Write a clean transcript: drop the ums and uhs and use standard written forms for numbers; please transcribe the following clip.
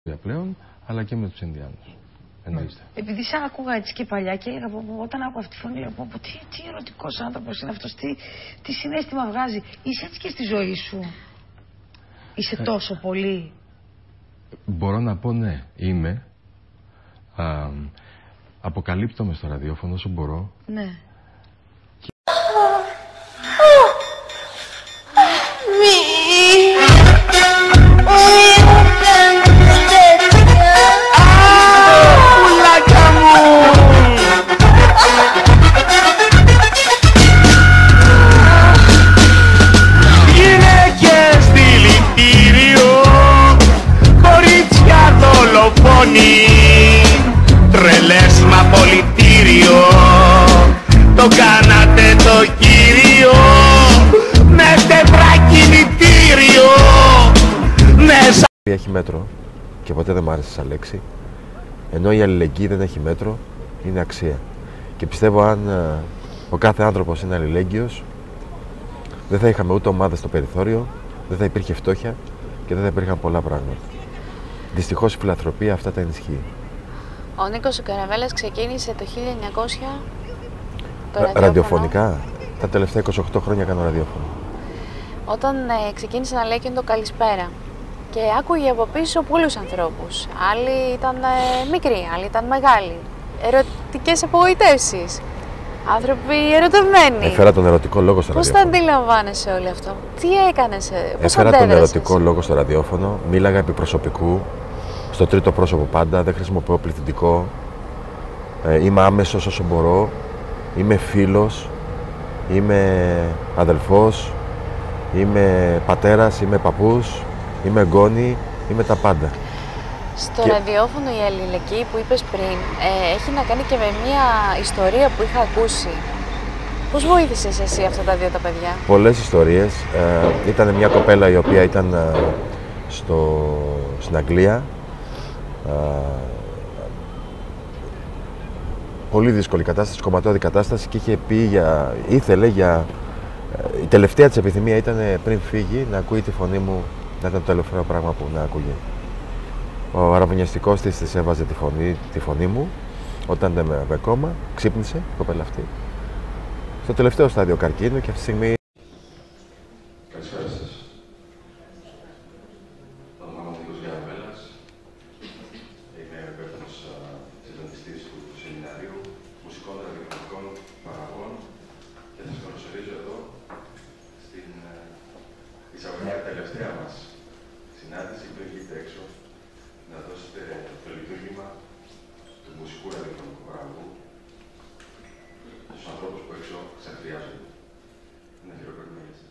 πλέον, αλλά και με τους Ινδιάνους. Εννοείστε. Επειδή σε άκουγα έτσι και παλιά και έλεγα, όταν άκουγα αυτή τη φωνή, λέω, τι ερωτικός άνθρωπος είναι αυτός, τι συναίσθημα βγάζει. Είσαι έτσι και στη ζωή σου? Είσαι τόσο πολύ? Μπορώ να πω ναι, είμαι. Αποκαλύπτομαι στο ραδιόφωνο όσο μπορώ. Ναι. Τρελές μα πολιτήριο, το κάνατε το κύριο, με τετρά κινητήριο. Έχει μέτρο και ποτέ δεν μ' άρεσε σαν λέξη, ενώ η αλληλεγγύη δεν έχει μέτρο, είναι αξία. Και πιστεύω αν ο κάθε άνθρωπος είναι αλληλέγγυος, δεν θα είχαμε ούτε ομάδες στο περιθώριο, δεν θα υπήρχε φτώχεια και δεν θα υπήρχαν πολλά πράγματα. Δυστυχώς η φιλανθρωπία αυτά τα ενισχύει. Ο Νίκος ο Καραβέλλας ξεκίνησε το 1900 ραδιοφωνικά. Τα τελευταία 28 χρόνια κάνω ραδιόφωνο. Όταν ξεκίνησε να λέει και το καλησπέρα και άκουγε από πίσω πολλούς ανθρώπους. Άλλοι ήταν μικροί, άλλοι ήταν μεγάλοι. Ερωτικές απογοητεύσεις. Άνθρωποι ερωτευμένοι. Έφερα τον ερωτικό λόγο στο ραδιόφωνο. Πώς τα αντιλαμβάνεσαι όλο αυτό? Τι έκανες? Έφερα τον ερωτικό λόγο στο ραδιόφωνο. Μίλαγα επί προσωπικού. Στο τρίτο πρόσωπο πάντα. Δεν χρησιμοποιώ πληθυντικό. Είμαι άμεσος όσο μπορώ. Είμαι φίλος. Είμαι αδελφός. Είμαι πατέρας. Είμαι παππούς. Είμαι εγγόνι. Είμαι τα πάντα. Στο ραδιόφωνο η αλληλεγγύη που είπες πριν έχει να κάνει και με μια ιστορία που είχα ακούσει. Πώς βοήθησες εσύ αυτά τα δύο τα παιδιά? Πολλές ιστορίες. Ήταν μια κοπέλα η οποία ήταν στην Αγγλία. Πολύ δύσκολη κατάσταση, κομματώδη κατάσταση και είχε πει η τελευταία της επιθυμία ήταν πριν φύγει να ακούει τη φωνή μου, να ήταν το τελευταίο πράγμα που να ακούγε. Ο αραβωνιαστικός της έβαζε τη φωνή μου όταν δεν με κόμμα, ξύπνησε η κοπέλα αυτή. Στο τελευταίο στάδιο καρκίνου και αυτή τη στιγμή... Καλησπέρα σας. Ονομάζομαι Νίκος Καραβέλλας. Είμαι υπεύθυνος συντονιστής του Σεμιναρίου Μουσικών Ραδιοφωνικών Παραγών και σας καλωσορίζω εδώ στην εισαγωγή τελευταία μας συνάντηση που έχετε έξω να δώσετε το λειτουργήμα του μουσικού ραδιοφωνικού παραγωγού στους ανθρώπους που έξω σας χρειάζονται. Ένα χειροκρότημα για σας.